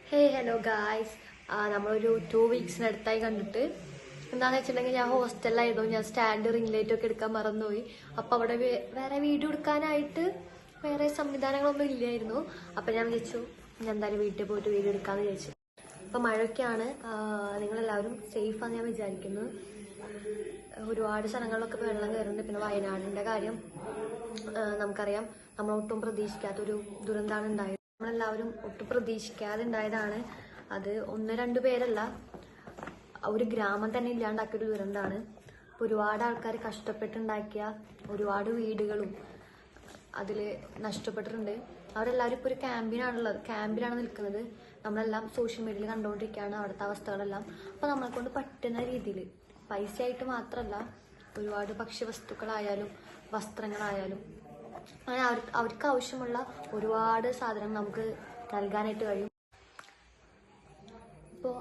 Hello guys. നമ്മളൊരു 2 വീക്സിനടുത്തായി കണ്ടിട്ട്. എന്താണെന്ന് വെച്ചിട്ടുണ്ടെങ്കിൽ ഞാൻ ഹോസ്റ്റലിലായിരുന്നു. ഞാൻ സ്റ്റാൻഡ് റിംഗ് ലൈറ്റ് ഒക്കെ എടുക്കാൻ മറന്നുപോയി. അപ്പം അവിടെ വേറെ വീഡിയോ എടുക്കാനായിട്ട് വേറെ സംവിധാനങ്ങളൊന്നും ഇല്ലായിരുന്നു. അപ്പം ഞാൻ വിചാരിച്ചു ഞാൻ എന്തായാലും വീട്ടിൽ പോയിട്ട് വീഡിയോ എടുക്കാമെന്ന് വിചാരിച്ചു. അപ്പം മഴയൊക്കെയാണ്. നിങ്ങളെല്ലാവരും സേഫാന്ന് ഞാൻ വിചാരിക്കുന്നു. ഒരുപാട് സ്ഥലങ്ങളിലൊക്കെ വെള്ളം കയറുന്നുണ്ട്. പിന്നെ വയനാടിൻ്റെ കാര്യം നമുക്കറിയാം. നമ്മളൊട്ടും പ്രതീക്ഷിക്കാത്തൊരു ദുരന്തമാണ് ഉണ്ടായത്. നമ്മളെല്ലാവരും ഒട്ടും പ്രതീക്ഷിക്കാതെ ഉണ്ടായതാണ്. അത് 1-2 പേരല്ല, ഒരു ഗ്രാമം തന്നെ ഇല്ലാണ്ടാക്കിയൊരു ദുരന്തമാണ്. ഒരുപാട് ആൾക്കാർ കഷ്ടപ്പെട്ടുണ്ടാക്കിയ ഒരുപാട് വീടുകളും അതിൽ നഷ്ടപ്പെട്ടിട്ടുണ്ട്. അവരെല്ലാവരും ഇപ്പോൾ ഒരു ക്യാമ്പിലാണ് നിൽക്കുന്നത്. നമ്മളെല്ലാം സോഷ്യൽ മീഡിയയിൽ കണ്ടുകൊണ്ടിരിക്കുകയാണ് അവിടുത്തെ അവസ്ഥകളെല്ലാം. അപ്പോൾ നമ്മളെ കൊണ്ട് പറ്റുന്ന രീതിയിൽ പൈസയായിട്ട് മാത്രമല്ല, ഒരുപാട് ഭക്ഷ്യവസ്തുക്കളായാലും വസ്ത്രങ്ങളായാലും അങ്ങനെ അവർക്ക് ആവശ്യമുള്ള ഒരുപാട് സാധനങ്ങൾ നമുക്ക് നൽകാനായിട്ട് കഴിയും. ഇപ്പോൾ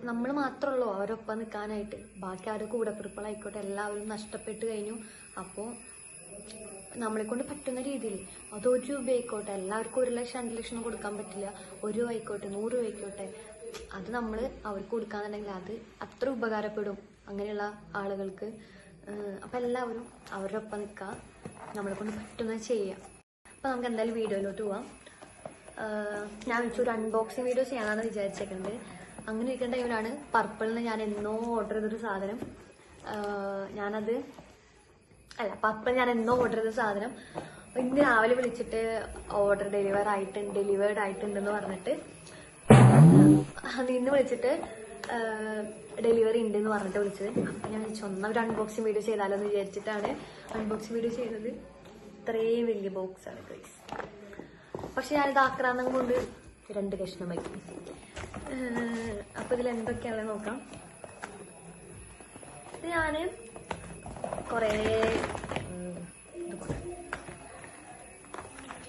നമ്മൾ മാത്രമുള്ളൂ അവരൊപ്പം നിൽക്കാനായിട്ട്. ബാക്കി അവരുടെ കൂടപ്പിറപ്പുകളായിക്കോട്ടെ എല്ലാവരും നഷ്ടപ്പെട്ട് കഴിഞ്ഞു. അപ്പോൾ നമ്മളെ കൊണ്ട് പറ്റുന്ന രീതിയിൽ അത് 1 രൂപ ആയിക്കോട്ടെ, എല്ലാവർക്കും 1 ലക്ഷം 2 ലക്ഷം കൊടുക്കാൻ പറ്റില്ല. 1 രൂപ ആയിക്കോട്ടെ 100 രൂപ ആയിക്കോട്ടെ, അത് നമ്മൾ അവർക്ക് കൊടുക്കാന്നുണ്ടെങ്കിൽ അത് അത്ര ഉപകാരപ്പെടും അങ്ങനെയുള്ള ആളുകൾക്ക്. അപ്പം എല്ലാവരും അവരുടെ ഒപ്പം നിൽക്കുക, നമ്മളെ കൊണ്ട് പറ്റുന്നത് ചെയ്യുക. അപ്പം നമുക്ക് എന്തായാലും വീഡിയോയിലോട്ട് പോവാം. ഞാൻ ഒരു അൺബോക്സിങ് വീഡിയോ ചെയ്യാനാണ് വിചാരിച്ചേക്കുന്നത്. അങ്ങനെ ഇരിക്കേണ്ട ടൈമിലാണ് പർപ്പിളിന് ഞാൻ എന്നോ ഓർഡർ ചെയ്തൊരു സാധനം പർപ്പിൾ ഞാൻ എന്നോ ഓർഡർ ചെയ്ത സാധനം ഇന്ന് രാവിലെ വിളിച്ചിട്ട് ഡെലിവേർഡ് ആയിട്ടുണ്ടെന്ന് പറഞ്ഞിട്ട് ഇന്ന് വിളിച്ചിട്ട് ഡെലിവറി ഉണ്ടെന്ന് പറഞ്ഞിട്ട് വിളിച്ചത്. അപ്പം ഞാൻ ഒരു അൺബോക്സിങ് വീഡിയോ ചെയ്താലോ എന്ന് വിചാരിച്ചിട്ടാണ് അൺബോക്സിങ് വീഡിയോ ചെയ്തത്. ഇത്രയും വലിയ ബോക്സാണ് ഗൈസ്. പക്ഷെ ഞാനിത് ആക്രാന്തം കൊണ്ട് 2 കഷ്ണമായി. അപ്പം ഇതിൽ എന്തൊക്കെയാണെന്ന് നോക്കാം. ഇത് ഞാൻ കുറേ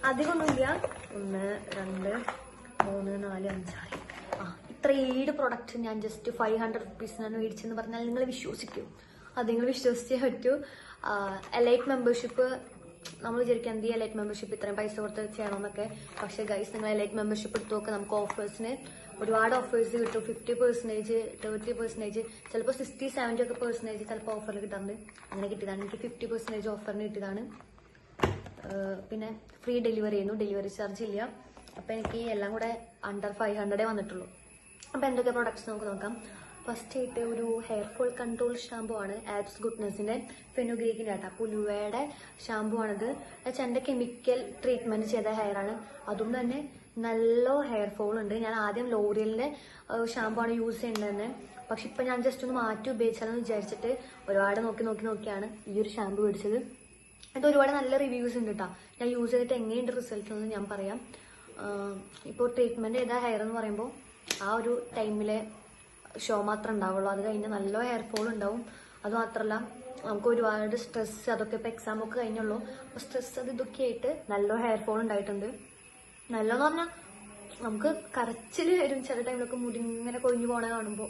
അധികമൊന്നുമില്ല. 1 2 3 4 5 6 ഇത്ര 7 പ്രൊഡക്റ്റ് ഞാൻ ജസ്റ്റ് 500 റുപ്പീസിനാണ് മേടിച്ചെന്ന് പറഞ്ഞാൽ നിങ്ങൾ വിശ്വസിക്കും. അത് നിങ്ങൾ വിശ്വസിച്ചേ പറ്റൂ. എലൈറ്റ് മെമ്പർഷിപ്പ് നമ്മൾ വിചാരിക്കാം എന്ത് എലൈറ്റ് മെമ്പർഷിപ്പ് ഇത്രയും പൈസ കൊടുത്ത് ചെയ്യണമെന്നൊക്കെ. പക്ഷേ ഗൈസ്, നിങ്ങൾ എലൈറ്റ് മെമ്പർഷിപ്പ് എടുത്ത് നോക്കുക. നമുക്ക് ഓഫേഴ്സിന് ഒരുപാട് ഓഫേഴ്സ് കിട്ടും. 50%, 30%, ചിലപ്പോൾ 60-70 ഒക്കെ % ചിലപ്പോൾ ഓഫറിൽ കിട്ടാറുണ്ട്. അങ്ങനെ കിട്ടിയതാണ്. എനിക്ക് 50% ഓഫറിന് കിട്ടിയതാണ്. പിന്നെ ഫ്രീ ഡെലിവറി ചെയ്യുന്നു, ഡെലിവറി ചാർജ് ഇല്ല. അപ്പം എനിക്ക് എല്ലാം കൂടെ അണ്ടർ 500 വന്നിട്ടുള്ളൂ. അപ്പം എന്തൊക്കെ പ്രൊഡക്ട്സ് നമുക്ക് നോക്കാം. ഫസ്റ്റ് ആയിട്ട് ഒരു ഹെയർ ഫോൾ കൺട്രോൾ ഷാമ്പു ആണ്. ആബ്സ് ഗുഡ്നെസിന്റെ ഫെനുഗ്രീക്കിന്റെ പുലുവയുടെ ഷാമ്പു ആണിത്. എൻ്റെ കെമിക്കൽ ട്രീറ്റ്മെന്റ് ചെയ്ത ഹെയർ ആണ്. അതുകൊണ്ട് തന്നെ നല്ല ഹെയർ ഫോൾ ഉണ്ട്. ഞാൻ ആദ്യം ലോറിയലിന്റെ ഷാമ്പു ആണ് യൂസ് ചെയ്യേണ്ടത്. പക്ഷെ ഇപ്പൊ ഞാൻ ജസ്റ്റ് ഒന്ന് മാറ്റി ഉപയോഗിച്ചാലെന്ന് വിചാരിച്ചിട്ട് ഒരുപാട് നോക്കിയാണ് ഈ ഒരു ഷാമ്പു മേടിച്ചത്. ഇത് ഒരുപാട് നല്ല റിവ്യൂസ് ഉണ്ട് കേട്ടോ. ഞാൻ യൂസ് ചെയ്തിട്ട് എങ്ങനെയുണ്ട് റിസൾട്ട് എന്ന് ഞാൻ പറയാം. ഇപ്പോൾ ട്രീറ്റ്മെന്റ് ചെയ്ത ഹെയർ എന്ന് പറയുമ്പോൾ ആ ഒരു ടൈമിലെ ഷോ മാത്രമേ ഉണ്ടാവുള്ളൂ. അത് കഴിഞ്ഞ് നല്ല ഹെയർ ഫോൾ ഉണ്ടാവും. അത് മാത്രമല്ല നമുക്ക് ഒരുപാട് സ്ട്രെസ്, അതൊക്കെ ഇപ്പോൾ എക്സാം ഒക്കെ കഴിഞ്ഞുള്ളൂ. അപ്പോൾ സ്ട്രെസ് ഇതൊക്കെ ആയിട്ട് നല്ല ഹെയർ ഫോൾ ഉണ്ടായിട്ടുണ്ട്. നല്ലതെന്ന് പറഞ്ഞാൽ നമുക്ക് കരച്ചിൽ വരും ചില ടൈമിലൊക്കെ, മുടി ഇങ്ങനെ കൊഴിഞ്ഞു പോകണ കാണുമ്പോൾ.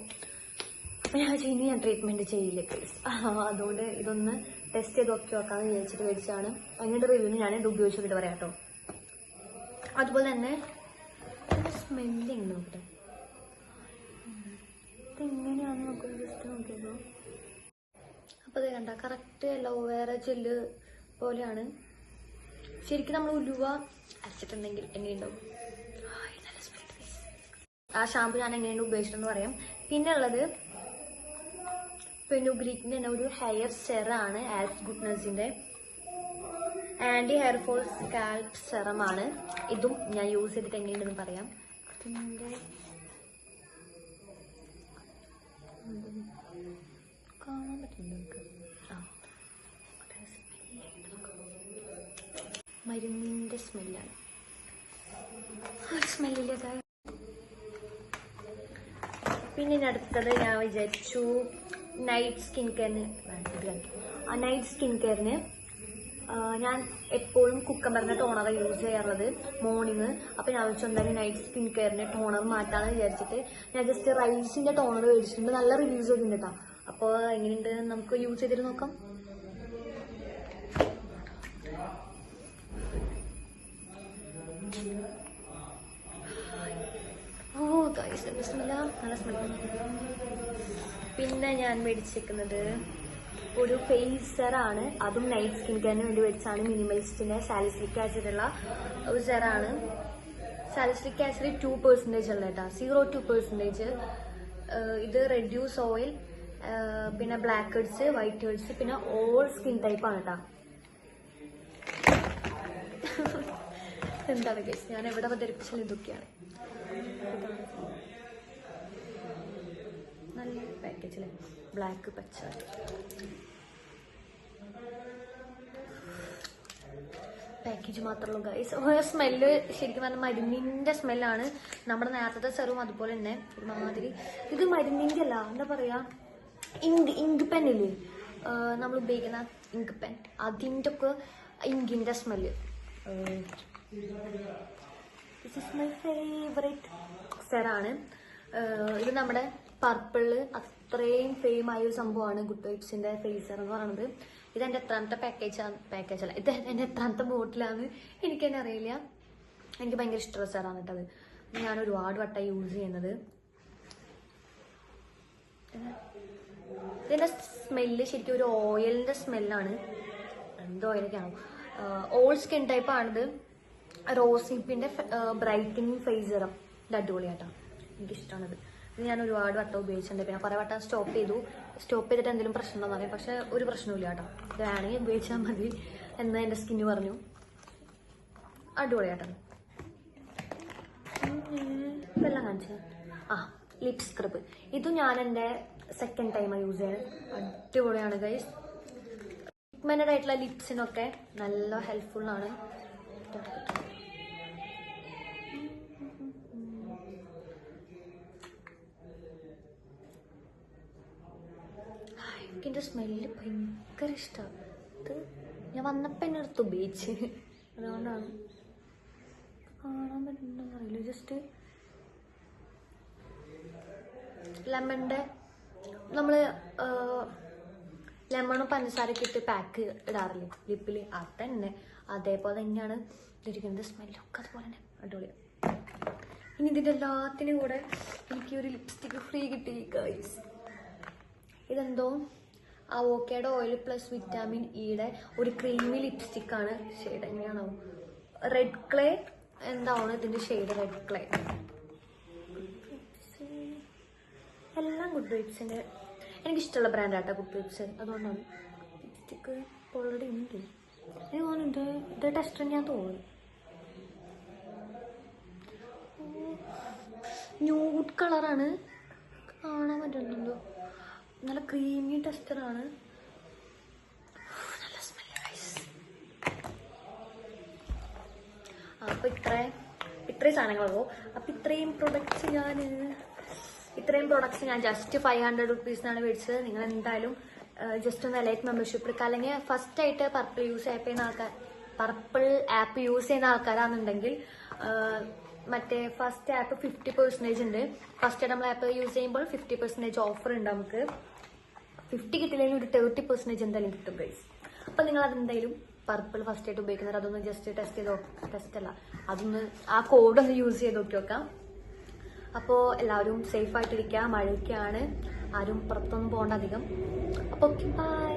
അപ്പം ഞാൻ ഇനി ഞാൻ ട്രീറ്റ്മെന്റ് ചെയ്യില്ല പ്ലീസ്. അതുകൊണ്ട് ഇതൊന്ന് ടെസ്റ്റ് ചെയ്ത് നോക്കാമെന്ന് വിചാരിച്ചിട്ട് മേടിച്ചാണ്. അതിൻ്റെ റിവ്യൂന്ന് ഞാൻ ഇത് ഉപയോഗിച്ചിട്ട് പറയാം കേട്ടോ. അതുപോലെ തന്നെ സ്മെല്ലിങ് നോക്കട്ടെ ഇതെങ്ങനെയാണെന്ന് നമുക്ക് ജസ്റ്റ് നോക്കിയപ്പോൾ. അപ്പോൾ ഇത് കണ്ട കറക്റ്റ് അലോവേറ ജെല്ല് പോലെയാണ്. ശരിക്കും നമ്മൾ ഉലുവ അരച്ചിട്ടുണ്ടെങ്കിൽ എങ്ങനെയുണ്ടാവും നല്ല സ്മെൽ. ആ ഷാമ്പു ഞാൻ എങ്ങനെയാണ് ഉപയോഗിച്ചിട്ടെന്ന് പറയാം. പിന്നെ ഉള്ളത് ഫെനുഗ്രീക്കിന്റെ തന്നെ ഒരു ഹെയർ സെറാണ്. ആബ്സ് ഗുഡ്നെസിന്റെ ആന്റി ഹെയർ ഫോൾ സ്കാൽപ്പ് സെറമാണ്. ഇതും ഞാൻ യൂസ് ചെയ്തിട്ട് എങ്ങനെയുണ്ടെന്ന് പറയാം. ഇതിന്റെ കാണാൻ പറ്റുന്നുണ്ട് നമുക്ക്. മരുന്നിന്റെ സ്മെല്ലാണ്. സ്മെല്ലില്ല. പിന്നെ അടുത്തത് ഞാൻ വിചാരിച്ചു നൈറ്റ് സ്കിൻ കെയറിന് ഞാൻ എപ്പോഴും കുക്കമ്പറിന്റെ ടോണർ യൂസ് ചെയ്യാറുള്ളത് മോർണിംഗ്. അപ്പം ഞാൻ വിളിച്ചു എന്തായാലും നൈറ്റ് സ്കിൻ കെയറിന്റെ ടോണർ മാറ്റാന്ന് വിചാരിച്ചിട്ട് ഞാൻ ജസ്റ്റ് റൈസിന്റെ ടോണർ മേടിച്ചിട്ടുണ്ട്. നല്ല റിവ്യൂസ് ഒക്കെ ഉണ്ട് കേട്ടോ. അപ്പോൾ എങ്ങനെയുണ്ട് നമുക്ക് യൂസ് ചെയ്തിട്ട് നോക്കാം. ബിസ്മില്ല, നല്ല സ്മെല്ല്. പിന്നെ ഞാൻ മേടിച്ചേക്കുന്നത് ഒരു ഫേസറാണ്, അതും നൈറ്റ് സ്കിൻ കെയറിന് വേണ്ടി മേടിച്ചാണ്. മിനിമലിസ്റ്റിന്റെ സാലിസിലിക് ആസിഡ് ഉള്ള ഒരു സെറാണ്. സാലിസിലിക് ആസിഡ് 2% ഉള്ള കേട്ടോ, 0.2%. ഇത് റെഡ്യൂസ് ഓയിൽ, പിന്നെ ബ്ലാക്ക് ഹെഡ്സ്, വൈറ്റ് ഹെഡ്സ്, പിന്നെ ഓൾ സ്കിൻ ടൈപ്പ് ആണ് കേട്ടോ. എന്താണ് ഗൈസ്, ഞാൻ എവിടെ അവതരിപ്പിച്ചാലും ഇതൊക്കെയാണ്. നല്ല പാക്കേജില് ബ്ലാക്ക് പച്ച. പാക്കേജ് മാത്രമല്ലോ ഗൈസ്. സ്മെല്ല് ശരിക്കും പറഞ്ഞാൽ മരുന്നിന്റെ സ്മെല്ലാണ്. നമ്മുടെ നേരത്തെ സെറും അതുപോലെ തന്നെ ഒരുമാതിരി. ഇത് മരുന്നിന്റെ അല്ല, എന്താ പറയാ, ഇങ്ക് പെന്നില്ലേ, നമ്മൾ ഉപയോഗിക്കുന്ന ഇങ്ക് പെൻ, അതിൻ്റെ ഒക്കെ ഇങ്കിന്റെ smell. This is my favourite സെറാണ്. ഇത് നമ്മുടെ പർപ്പിളില് അത്രയും ഫെയിം ആയ ഒരു സംഭവമാണ് ഗുഡ് വൈബ്സിന്റെ ഫേസർ എന്ന് പറയുന്നത്. ഇത് എൻ്റെ എത്രാമത്തെ പാക്കേജല്ല, ഇത് എൻ്റെ എത്രാമത്തെ ബോട്ടിലാന്ന് എനിക്ക് തന്നെ അറിയില്ല. എനിക്ക് ഭയങ്കര ഇഷ്ടമുള്ള സെറാണ് കേട്ടത്. ഞാൻ ഒരുപാട് വട്ടം യൂസ് ചെയ്യുന്നത്. ഇതിന്റെ സ്മെല്ല് ശരിക്കും ഒരു ഓയിലിന്റെ സ്മെല്ലാണ്. എന്ത് ഓയിലൊക്കെയാണോ. ഓൾ സ്കിൻ ടൈപ്പ് ആണിത്. റോസിപ്പിന്റെ ബ്രൈറ്റനിങ് ഫേസ് സെറം. ഇത് അടിപൊളിയാട്ടോ, എനിക്കിഷ്ടമാണിത്. ഇത് ഞാൻ ഒരുപാട് വട്ടം ഉപയോഗിച്ചിട്ടുണ്ട്. പിന്നെ കുറെ വട്ടം സ്റ്റോപ്പ് ചെയ്തിട്ട് എന്തെങ്കിലും പ്രശ്നം ഉണ്ടോ എന്നറിയാം. പക്ഷെ ഒരു പ്രശ്നമില്ല കേട്ടോ, ഇത് വേണമെങ്കിൽ ഉപയോഗിച്ചാൽ മതി എന്ന് എൻ്റെ സ്കിന്ന് പറഞ്ഞു. അടിപൊളിയാട്ടോ. ഇതെല്ലാം കാണിച്ചു. Lip scrub. ഇത് ഞാൻ എൻ്റെ സെക്കൻഡ് ടൈമാണ് യൂസ് ചെയ്യുന്നത്. അടിപൊളിയാണ് ഗൈസ്. പിഗ്മെന്റഡ് ആയിട്ടുള്ള ലിപ്സിനൊക്കെ നല്ല ഹെൽപ്ഫുള്ളാണ്. എനിക്കെൻ്റെ സ്മെല്ല് ഭയങ്കര ഇഷ്ടമാണ്. ഇത് ഞാൻ വന്നപ്പോൾ എന്നെ അടുത്ത് ഉപയോഗിച്ച്, അതുകൊണ്ടാണ് കാണാൻ പറ്റുന്നുണ്ടെന്ന് അറിയില്ല. ജസ്റ്റ് ലെമണിൻ്റെ നമ്മൾ ലെമണും പഞ്ചസാരയൊക്കെ ഇട്ട് പാക്ക് ഇടാറില്ലേ ലിപ്പിൽ, അതന്നെ അതേപോലെ തന്നെയാണ് ഇതിരിക്കുന്നത്. സ്മെല്ലൊക്കെ അതുപോലെ തന്നെ അടിപൊളിയാണ്. ഇനി ഇതിൻ്റെ എല്ലാത്തിനും കൂടെ എനിക്ക് ഒരു ലിപ്സ്റ്റിക്ക് ഫ്രീ കിട്ടി ഗൈസ്. ഇതെന്തോ അവോക്കാഡോ ഓയിൽ പ്ലസ് വിറ്റാമിൻ ഇയുടെ ഒരു ക്രീമി ലിപ്സ്റ്റിക്കാണ്. ഷെയ്ഡ് എങ്ങനെയാണോ, റെഡ് ക്ലേ എന്താണോ ഇതിൻ്റെ ഷെയ്ഡ്, റെഡ് ക്ലേ. എല്ലാം ഗുഡ് വൈബ്സിൻ്റെ എനിക്കിഷ്ടമുള്ള ബ്രാൻഡാട്ടോ ഗുഡ് വൈബ്സ്, അതുകൊണ്ടാണ്. ലിപ്സ്റ്റിക്ക് ഓൾറെഡി ഉണ്ട്. എനിക്ക് തോന്നുന്നുണ്ട് ഇത് ടെസ്റ്റർ ഞാൻ തോന്നുന്നു. ന്യൂഡ് കളറാണ്, കാണാൻ പറ്റുന്നുണ്ടോ, നല്ല ക്രീമി ടെസ്റ്ററാണ്. നല്ല സ്മെല്ല്. അപ്പോൾ ഇത്രയും സാധനങ്ങളോ. അപ്പം ഇത്രയും പ്രൊഡക്ട്സ് ഞാൻ ജസ്റ്റ് 500 റുപ്പീസിനാണ് മേടിച്ചത്. നിങ്ങൾ എന്തായാലും ജസ്റ്റ് ഒന്ന് എലൈറ്റ് മെമ്പർഷിപ്പ് എടുക്കുക. അല്ലെങ്കിൽ ഫസ്റ്റ് ആയിട്ട് പർപ്പിൾ ആപ്പ് യൂസ് ചെയ്യുന്ന ആൾക്കാരാണെന്നുണ്ടെങ്കിൽ മറ്റേ ഫസ്റ്റ് ആപ്പ് 50% ഉണ്ട്. ഫസ്റ്റ് ആയിട്ട് നമ്മൾ ആപ്പ് യൂസ് ചെയ്യുമ്പോൾ 50% ഓഫർ ഉണ്ട്. നമുക്ക് 50 കിട്ടില്ലെങ്കിൽ ഒരു 30% എന്തായാലും കിട്ടും ഗൈസ്. അപ്പം നിങ്ങൾ അതെന്തായാലും പർപ്പിൾ ഫസ്റ്റ് ആയിട്ട് ഉപയോഗിക്കുന്നത് അതൊന്ന് ജസ്റ്റ് അതൊന്ന് ആ കോഡൊന്ന് യൂസ് ചെയ്ത് നോക്കാം. അപ്പോൾ എല്ലാവരും സേഫ് ആയിട്ടിരിക്കുക. മഴയൊക്കെയാണ്, ആരും പുറത്തൊന്നും പോകണ്ട അധികം. അപ്പോൾ ഓക്കെ, ബൈ.